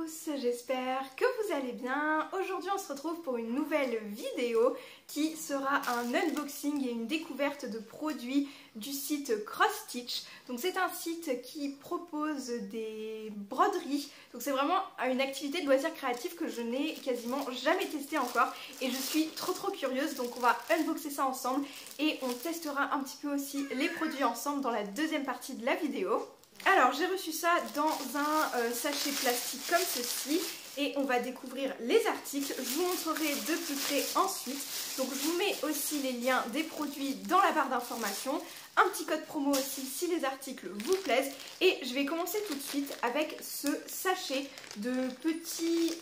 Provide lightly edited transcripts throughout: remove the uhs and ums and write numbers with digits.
tous, j'espère que vous allez bien. Aujourd'hui on se retrouve pour une nouvelle vidéo qui sera un unboxing et une découverte de produits du site Cross Stitch. Donc c'est un site qui propose des broderies, donc c'est vraiment une activité de loisir créatif que je n'ai quasiment jamais testé encore et je suis trop curieuse, donc on va unboxer ça ensemble et on testera un petit peu aussi les produits ensemble dans la deuxième partie de la vidéo. Alors j'ai reçu ça dans un sachet plastique comme ceci et on va découvrir les articles, je vous montrerai de plus près ensuite. Donc je vous mets aussi les liens des produits dans la barre d'information, un petit code promo aussi si les articles vous plaisent. Et je vais commencer tout de suite avec ce sachet de petits,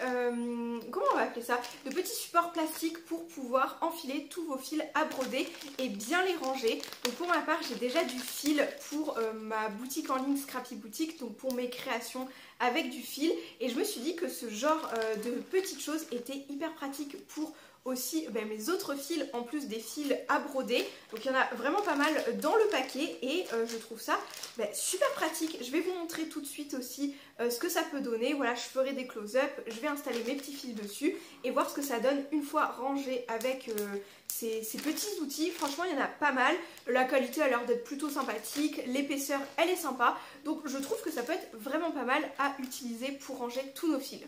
comment on va appeler ça, de petits supports plastiques pour pouvoir enfiler tous vos fils à broder et bien les ranger. Donc pour ma part j'ai déjà du fil pour ma boutique en ligne Scrappy Boutique, donc pour mes créations avec du fil, et je me suis dit que ce genre de petites choses était hyper pratique pour aussi mes autres fils en plus des fils à broder. Donc il y en a vraiment pas mal dans le paquet et je trouve ça super pratique. Je vais vous montrer tout de suite aussi ce que ça peut donner. Voilà, je ferai des close-up, je vais installer mes petits fils dessus et voir ce que ça donne une fois rangé avec ces petits outils. Franchement il y en a pas mal, la qualité a l'air d'être plutôt sympathique, l'épaisseur elle est sympa, donc je trouve que ça peut être vraiment pas mal à utiliser pour ranger tous nos fils.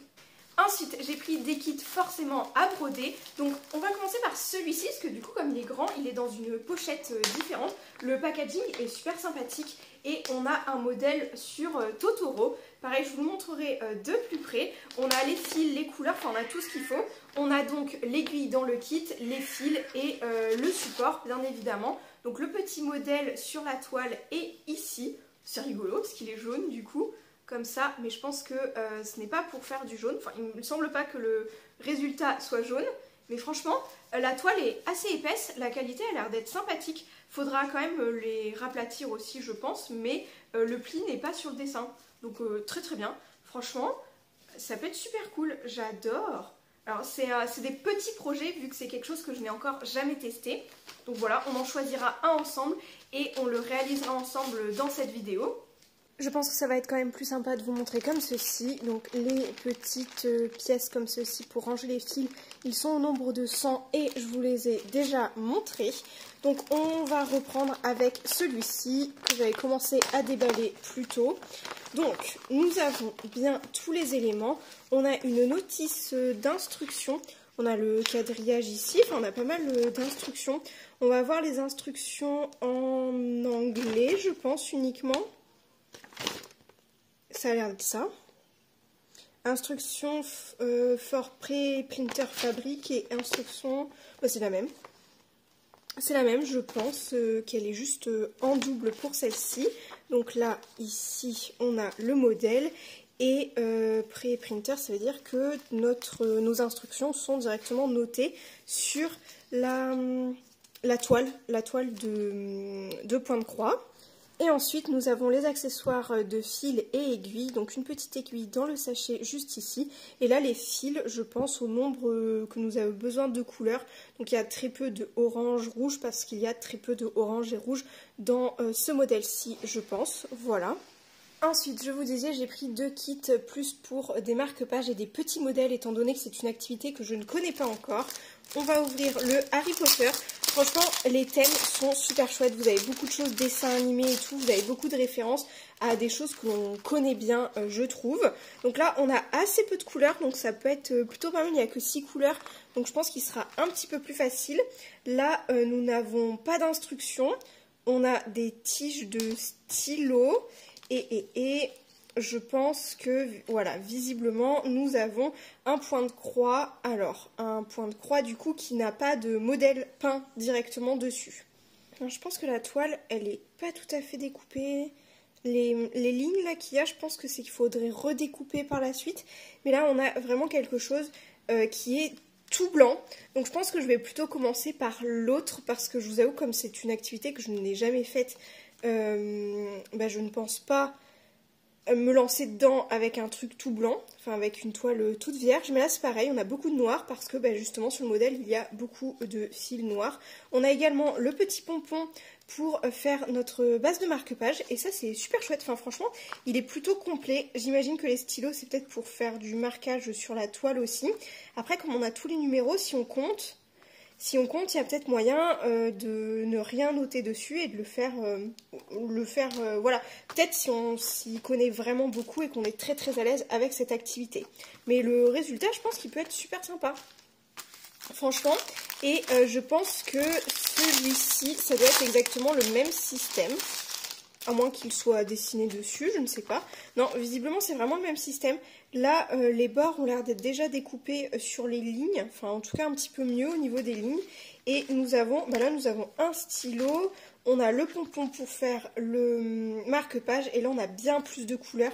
Ensuite, j'ai pris des kits forcément à broder. Donc, on va commencer par celui-ci, parce que du coup, comme il est grand, il est dans une pochette différente. Le packaging est super sympathique et on a un modèle sur Totoro. Pareil, je vous le montrerai de plus près. On a les fils, les couleurs, enfin on a tout ce qu'il faut. On a donc l'aiguille dans le kit, les fils et le support, bien évidemment. Donc, le petit modèle sur la toile est ici. C'est rigolo, parce qu'il est jaune du coup. Comme ça, mais je pense que ce n'est pas pour faire du jaune. Enfin, il ne me semble pas que le résultat soit jaune, mais franchement, la toile est assez épaisse, la qualité a l'air d'être sympathique. Faudra quand même les raplatir aussi, je pense, mais le pli n'est pas sur le dessin. Donc très bien. Franchement, ça peut être super cool, j'adore. Alors c'est des petits projets vu que c'est quelque chose que je n'ai encore jamais testé. Donc voilà, on en choisira un ensemble et on le réalisera ensemble dans cette vidéo. Je pense que ça va être quand même plus sympa de vous montrer comme ceci. Donc les petites pièces comme ceci pour ranger les fils, ils sont au nombre de 100 et je vous les ai déjà montrés. Donc on va reprendre avec celui-ci que j'avais commencé à déballer plus tôt. Donc nous avons bien tous les éléments. On a une notice d'instruction. On a le quadrillage ici, enfin on a pas mal d'instructions. On va avoir les instructions en anglais, je pense uniquement. Ça a l'air de ça. Instruction for pre-printer fabric et instruction, c'est la même. C'est la même, je pense qu'elle est juste en double pour celle-ci. Donc là, ici, on a le modèle et pre-printer, ça veut dire que nos instructions sont directement notées sur la toile de point de croix. Et ensuite, nous avons les accessoires de fils et aiguilles. Donc une petite aiguille dans le sachet juste ici. Et là, les fils, je pense au nombre que nous avons besoin de couleurs. Donc il y a très peu de orange, rouge parce qu'il y a très peu de orange et rouge dans ce modèle-ci, je pense. Voilà. Ensuite, je vous disais, j'ai pris 2 kits plus pour des marque-pages et des petits modèles étant donné que c'est une activité que je ne connais pas encore. On va ouvrir le Harry Potter. Franchement, les thèmes sont super chouettes. Vous avez beaucoup de choses, dessins animés et tout. Vous avez beaucoup de références à des choses que l'on connaît bien, je trouve. Donc là, on a assez peu de couleurs, donc ça peut être plutôt pas mal. Il n'y a que 6 couleurs, donc je pense qu'il sera un petit peu plus facile. Là, nous n'avons pas d'instructions. On a des tiges de stylo. Et je pense que, voilà, visiblement, nous avons un point de croix. Alors, un point de croix, du coup, qui n'a pas de modèle peint directement dessus. Alors, je pense que la toile, elle est pas tout à fait découpée. Les lignes, là, qu'il y a, je pense que c'est qu'il faudrait redécouper par la suite. Mais là, on a vraiment quelque chose qui est tout blanc. Donc, je pense que je vais plutôt commencer par l'autre, parce que je vous avoue, comme c'est une activité que je n'ai jamais faite, je ne pense pas me lancer dedans avec un truc tout blanc, enfin avec une toile toute vierge, mais là c'est pareil, on a beaucoup de noir parce que justement sur le modèle il y a beaucoup de fils noirs. On a également le petit pompon pour faire notre base de marque-page. Et ça c'est super chouette, enfin franchement il est plutôt complet. J'imagine que les stylos c'est peut-être pour faire du marquage sur la toile aussi. Après comme on a tous les numéros, si on compte, il y a peut-être moyen de ne rien noter dessus et de le faire, voilà. Peut-être si on s'y connaît vraiment beaucoup et qu'on est très très à l'aise avec cette activité. Mais le résultat, je pense qu'il peut être super sympa. Franchement, et je pense que celui-ci, ça doit être exactement le même système. À moins qu'il soit dessiné dessus, je ne sais pas. Non, visiblement c'est vraiment le même système. Là, les bords ont l'air d'être déjà découpés sur les lignes. Enfin, en tout cas un petit peu mieux au niveau des lignes. Et nous avons, là nous avons un stylo. On a le pompon pour faire le marque-page. Et là on a bien plus de couleurs.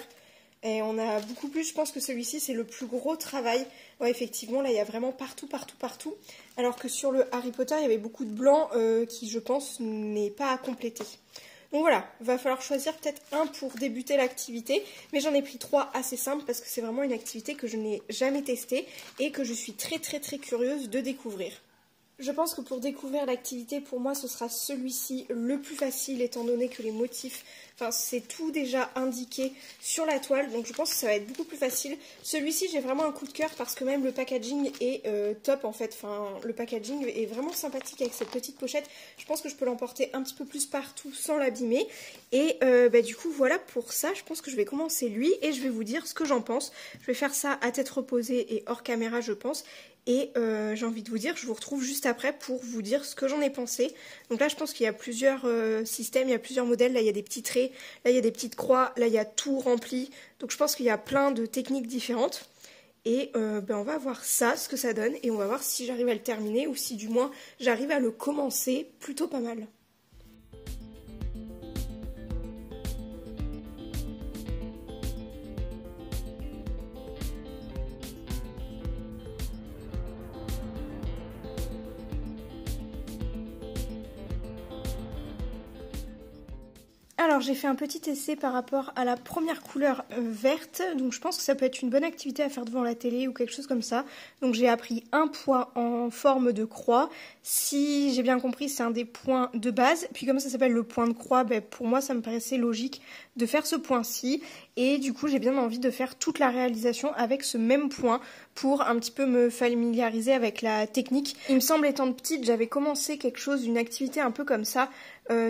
Et on a beaucoup plus, je pense que celui-ci c'est le plus gros travail. Ouais, effectivement, là il y a vraiment partout. Alors que sur le Harry Potter, il y avait beaucoup de blanc qui, je pense, n'est pas à compléter. Donc voilà, va falloir choisir peut-être un pour débuter l'activité, mais j'en ai pris 3 assez simples parce que c'est vraiment une activité que je n'ai jamais testée et que je suis très curieuse de découvrir. Je pense que pour découvrir l'activité, pour moi, ce sera celui-ci le plus facile étant donné que les motifs, enfin c'est tout déjà indiqué sur la toile, donc je pense que ça va être beaucoup plus facile. Celui-ci, j'ai vraiment un coup de cœur parce que même le packaging est top en fait, enfin le packaging est vraiment sympathique avec cette petite pochette. Je pense que je peux l'emporter un petit peu plus partout sans l'abîmer. Et du coup, voilà pour ça, je pense que je vais commencer lui et je vais vous dire ce que j'en pense. Je vais faire ça à tête reposée et hors caméra, je pense. Et j'ai envie de vous dire, je vous retrouve juste après pour vous dire ce que j'en ai pensé. Donc là, je pense qu'il y a plusieurs systèmes, il y a plusieurs modèles. Là, il y a des petits traits, là, il y a des petites croix, là, il y a tout rempli. Donc je pense qu'il y a plein de techniques différentes. Et on va voir ça, ce que ça donne. Et on va voir si j'arrive à le terminer ou si du moins j'arrive à le commencer plutôt pas mal. Alors j'ai fait un petit essai par rapport à la première couleur verte, donc je pense que ça peut être une bonne activité à faire devant la télé ou quelque chose comme ça. Donc j'ai appris un point en forme de croix, si j'ai bien compris c'est un des points de base, puis comme ça s'appelle le point de croix, pour moi ça me paraissait logique de faire ce point-ci, et du coup j'ai bien envie de faire toute la réalisation avec ce même point pour un petit peu me familiariser avec la technique. Il me semble étant petite j'avais commencé quelque chose, une activité un peu comme ça,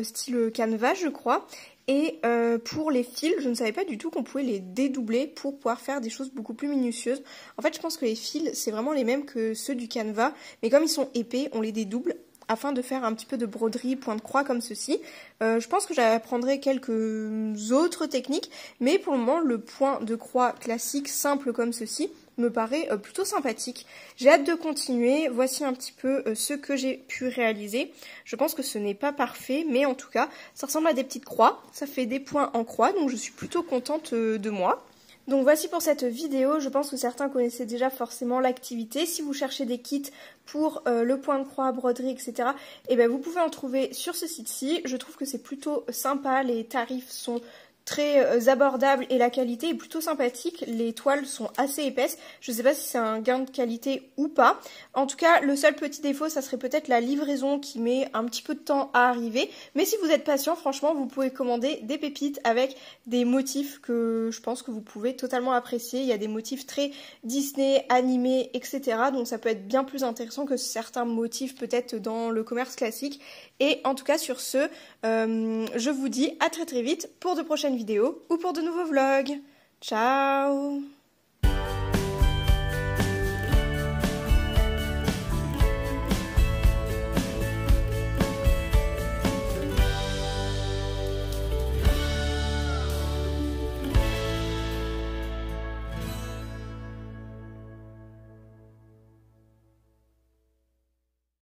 style canevas je crois, et pour les fils je ne savais pas du tout qu'on pouvait les dédoubler pour pouvoir faire des choses beaucoup plus minutieuses. En fait je pense que les fils c'est vraiment les mêmes que ceux du canevas, mais comme ils sont épais on les dédouble afin de faire un petit peu de broderie point de croix comme ceci. Je pense que j'apprendrai quelques autres techniques, mais pour le moment le point de croix classique simple comme ceci me paraît plutôt sympathique. J'ai hâte de continuer. Voici un petit peu ce que j'ai pu réaliser. Je pense que ce n'est pas parfait, mais en tout cas ça ressemble à des petites croix, ça fait des points en croix, donc je suis plutôt contente de moi. Donc voici pour cette vidéo, je pense que certains connaissaient déjà forcément l'activité. Si vous cherchez des kits pour le point de croix, broderie, etc., vous pouvez en trouver sur ce site-ci. Je trouve que c'est plutôt sympa, les tarifs sont très abordables et la qualité est plutôt sympathique. Les toiles sont assez épaisses. Je ne sais pas si c'est un gain de qualité ou pas. En tout cas, le seul petit défaut, ça serait peut-être la livraison qui met un petit peu de temps à arriver. Mais si vous êtes patient, franchement, vous pouvez commander des pépites avec des motifs que je pense que vous pouvez totalement apprécier. Il y a des motifs très Disney, animés, etc. Donc ça peut être bien plus intéressant que certains motifs peut-être dans le commerce classique. Et en tout cas, sur ce, je vous dis à très vite pour de prochaines vidéos ou pour de nouveaux vlogs. Ciao!